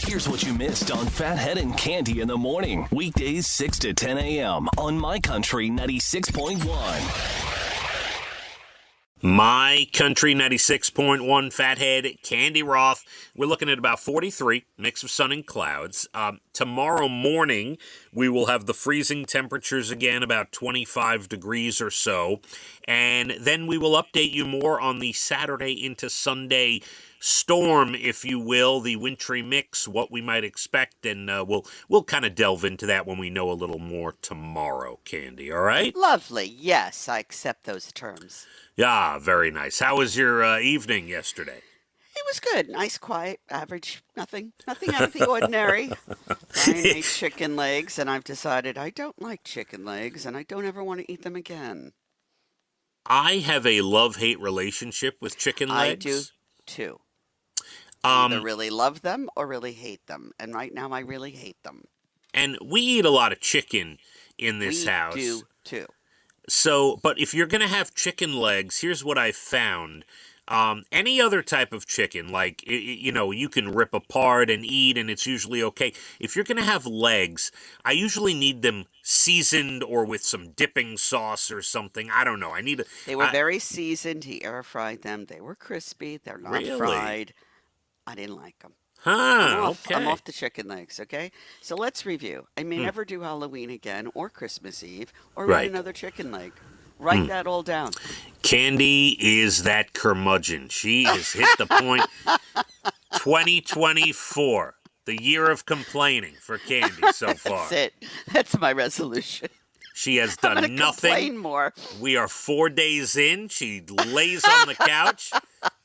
Here's what you missed on Phathead and Cande in the morning. Weekdays 6 to 10 a.m. on My Country 96.1. My Country 96.1, Phathead, Cande Roth. We're looking at about 43, mix of sun and clouds. Tomorrow morning, we will have the freezing temperatures again, about 25 degrees or so. And then we will update you more on the Saturday into Sunday storm, if you will, the wintry mix, what we might expect, and we'll kind of delve into that when we know a little more tomorrow, Cande, all right? Lovely. Yes, I accept those terms. Yeah, very nice. How was your evening yesterday? It was good. Nice, quiet, average. Nothing out of the ordinary. Brian made chicken legs, and I've decided I don't like chicken legs, and I don't ever want to eat them again. I have a love-hate relationship with chicken legs. I do, too. I either really love them or really hate them. And right now, I really hate them. And we eat a lot of chicken in this house. We do, too. So, but if you're going to have chicken legs, here's what I found. Any other type of chicken, like, you can rip apart and eat, and it's usually okay. If you're going to have legs, I usually need them seasoned or with some dipping sauce or something. I don't know. They were very seasoned. He air fried them. They were crispy. They're not fried. I didn't like them. Okay. I'm off the chicken legs, okay? So let's review. I may never do Halloween again or Christmas Eve or eat another chicken leg. Write that all down. Cande is that curmudgeon. She has hit the point. 2024, the year of complaining for Cande so far. That's it. That's my resolution. She has done nothing. Complain more. We are 4 days in. She lays on the couch,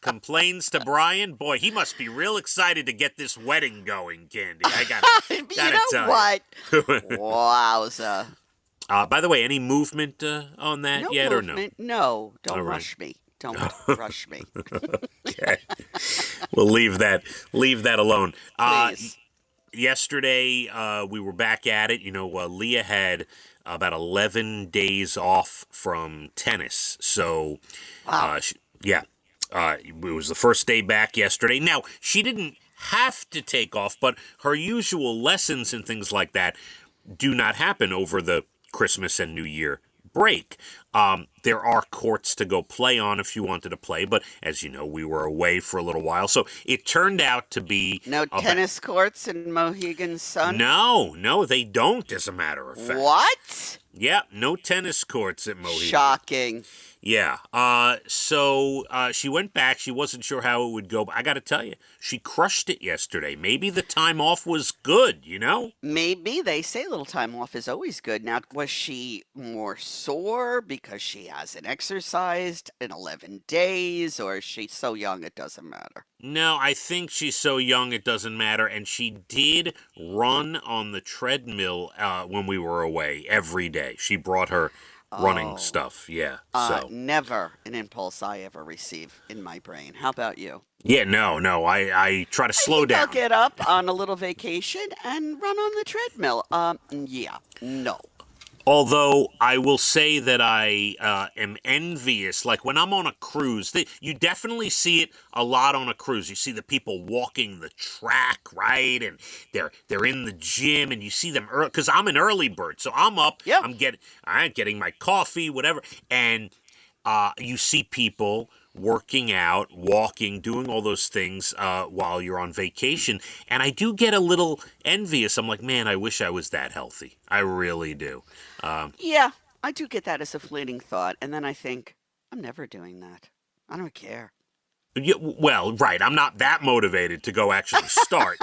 complains to Brian. Boy, he must be real excited to get this wedding going, Cande. I gotta tell what? Wowza. By the way, any movement on that yet or no? No. Don't rush me. Don't rush me. Okay. We'll leave that alone. Please. Yesterday, we were back at it. Leah had about 11 days off from tennis. So, wow. It was the first day back yesterday. Now, she didn't have to take off, but her usual lessons and things like that do not happen over the Christmas and New Year break. There are courts to go play on if you wanted to play, but as you know, we were away for a little while, so it turned out to be... No tennis courts in Mohegan Sun? No, they don't, as a matter of fact. What? Yeah, no tennis courts at Mohegan. Shocking. Yeah, so she went back. She wasn't sure how it would go, but I got to tell you, she crushed it yesterday. Maybe the time off was good, Maybe. They say a little time off is always good. Now, was she more sore because she hasn't exercised in 11 days, or is she so young it doesn't matter? No, I think she's so young it doesn't matter, and she did run on the treadmill when we were away every day. She brought her running stuff, yeah. Never an impulse I ever receive in my brain. How about you? Yeah, no, I try to slow down. I'll get up on a little vacation and run on the treadmill. No. Although I will say that I am envious. Like when I'm on a cruise, you definitely see it a lot on a cruise. You see the people walking the track, right? And they're in the gym, and you see them early because I'm an early bird, so I'm up. Yep. I'm getting my coffee, whatever, and you see people working out, walking, doing all those things while you're on vacation. And I do get a little envious. I'm like, man, I wish I was that healthy. I really do. Yeah, I do get that as a fleeting thought. And then I think, I'm never doing that. I don't care. Yeah, well, right. I'm not that motivated to go actually start.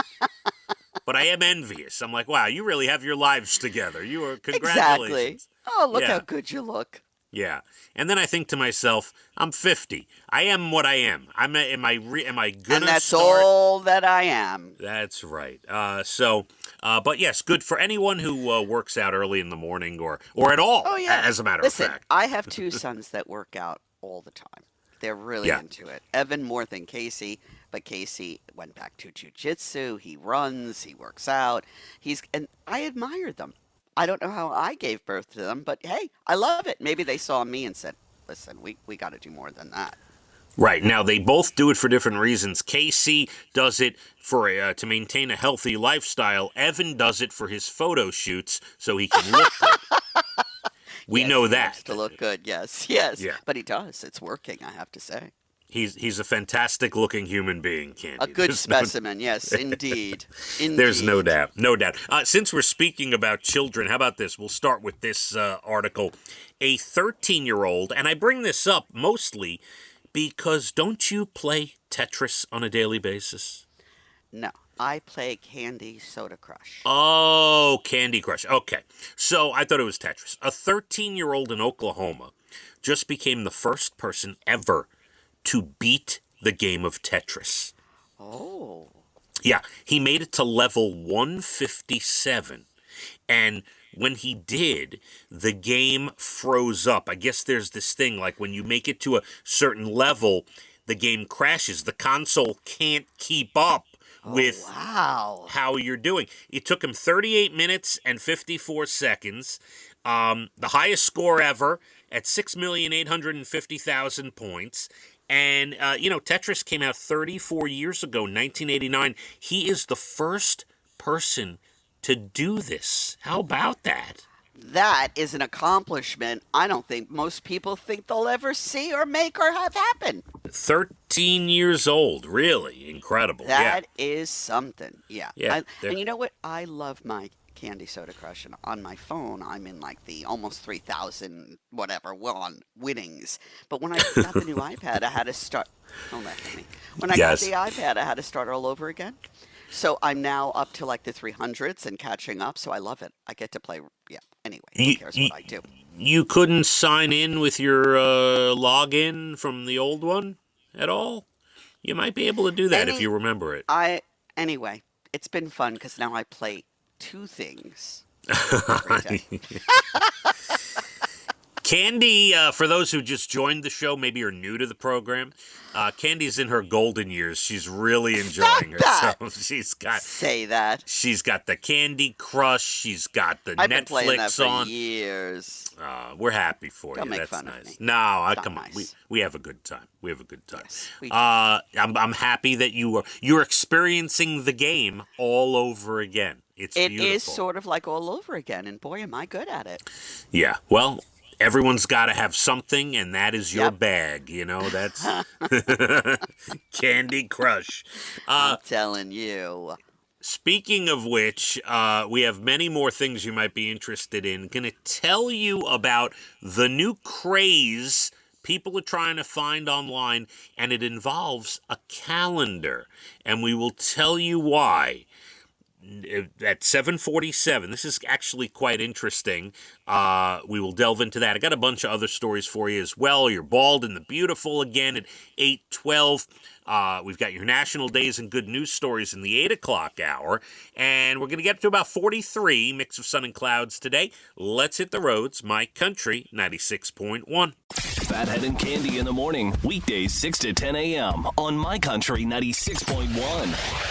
But I am envious. I'm like, wow, you really have your lives together. Congratulations. Exactly. Oh, look how good you look. Yeah. And then I think to myself, I'm 50. I am what I am. Am I gonna And that's start? all that I am. That's right. But yes, good for anyone who works out early in the morning or at all, as a matter of fact. I have two sons that work out all the time. They're really into it. Evan more than Casey, but Casey went back to jiu-jitsu. He runs, he works out. And I admire them. I don't know how I gave birth to them, but hey, I love it. Maybe they saw me and said, listen, we got to do more than that. Right. Now, they both do it for different reasons. Casey does it for to maintain a healthy lifestyle. Evan does it for his photo shoots so he can look good. We Yes, know he that. wants to look good, yes. Yes. Yeah. But he does. It's working, I have to say. He's a fantastic-looking human being, Candy. A good specimen, yes, indeed. Indeed. There's no doubt. No doubt. Since we're speaking about children, how about this? We'll start with this article. A 13-year-old, and I bring this up mostly because don't you play Tetris on a daily basis? No, I play Candy Soda Crush. Oh, Candy Crush. Okay. So I thought it was Tetris. A 13-year-old in Oklahoma just became the first person ever to beat the game of Tetris. Oh. Yeah, he made it to level 157. And when he did, the game froze up. I guess there's this thing, like when you make it to a certain level, the game crashes. The console can't keep up with how you're doing. It took him 38 minutes and 54 seconds. The highest score ever at 6,850,000 points. And, Tetris came out 34 years ago, 1989. He is the first person to do this. How about that? That is an accomplishment I don't think most people think they'll ever see or make or have happen. 13 years old. Really incredible. That is something. Yeah. Yeah. And you know what? I love my Candy Soda Crush, and on my phone, I'm in like the almost 3,000 whatever winnings. But when I got the new iPad, I had to start. Don't laugh at me. When I got the iPad, I had to start all over again. So I'm now up to like the 300s and catching up. So I love it. I get to play. Yeah. Anyway, who cares what I do? You couldn't sign in with your login from the old one at all? You might be able to do that if you remember it. Anyway, it's been fun because now I play two things. Candy, for those who just joined the show, maybe are new to the program, Candy's in her golden years. She's really enjoying herself. She's got She's got the Candy Crush. She's got the I've Netflix been playing that for on. years. We're happy for Don't you. make That's fun nice. of me. No, It's come not on. nice. We have a good time. We have a good time. Yes, we do. I'm happy that you're experiencing the game all over again. It's beautiful. It is sort of like all over again, and boy, am I good at it. Yeah. Well, everyone's got to have something, and that is your bag. That's Candy Crush. I'm telling you. Speaking of which, we have many more things you might be interested in. Going to tell you about the new craze people are trying to find online, and it involves a calendar. And we will tell you why. At 7:47, this is actually quite interesting. We will delve into that. I got a bunch of other stories for you as well. You're bald and the beautiful again at 8:12. We've got your national days and good news stories in the 8 o'clock hour. And we're going to get to about 43, mix of sun and clouds today. Let's hit the roads. My Country 96.1. Phathead and Cande in the morning, weekdays 6 to 10 a.m. on My Country 96.1.